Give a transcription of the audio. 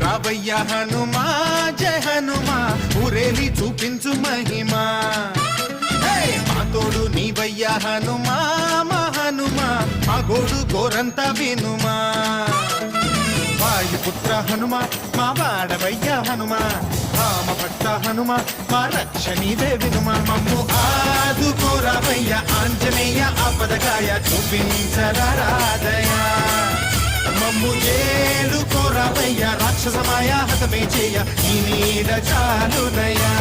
రావయ్య హనుమా జయ హనుమా ఊరేలి చూపించు మహిమా మా తోడు నీవయ్య హనుమా మా హనుమా మా గోడు గోరంత వినుమా వాయుపుత్ర హనుమా మా వాడవయ్య హనుమా రామభట్ట హనుమా మా రక్షణీదే వినుమా మమ్ము ఆదుకోరావయ్య ఆంజనేయ ఆపదగాయ చూపించరాదయ మమ్ము ఏలుకోరావయ్య రాక్షసమాయ హతమే చేయ ఈ నీడ చాలునయా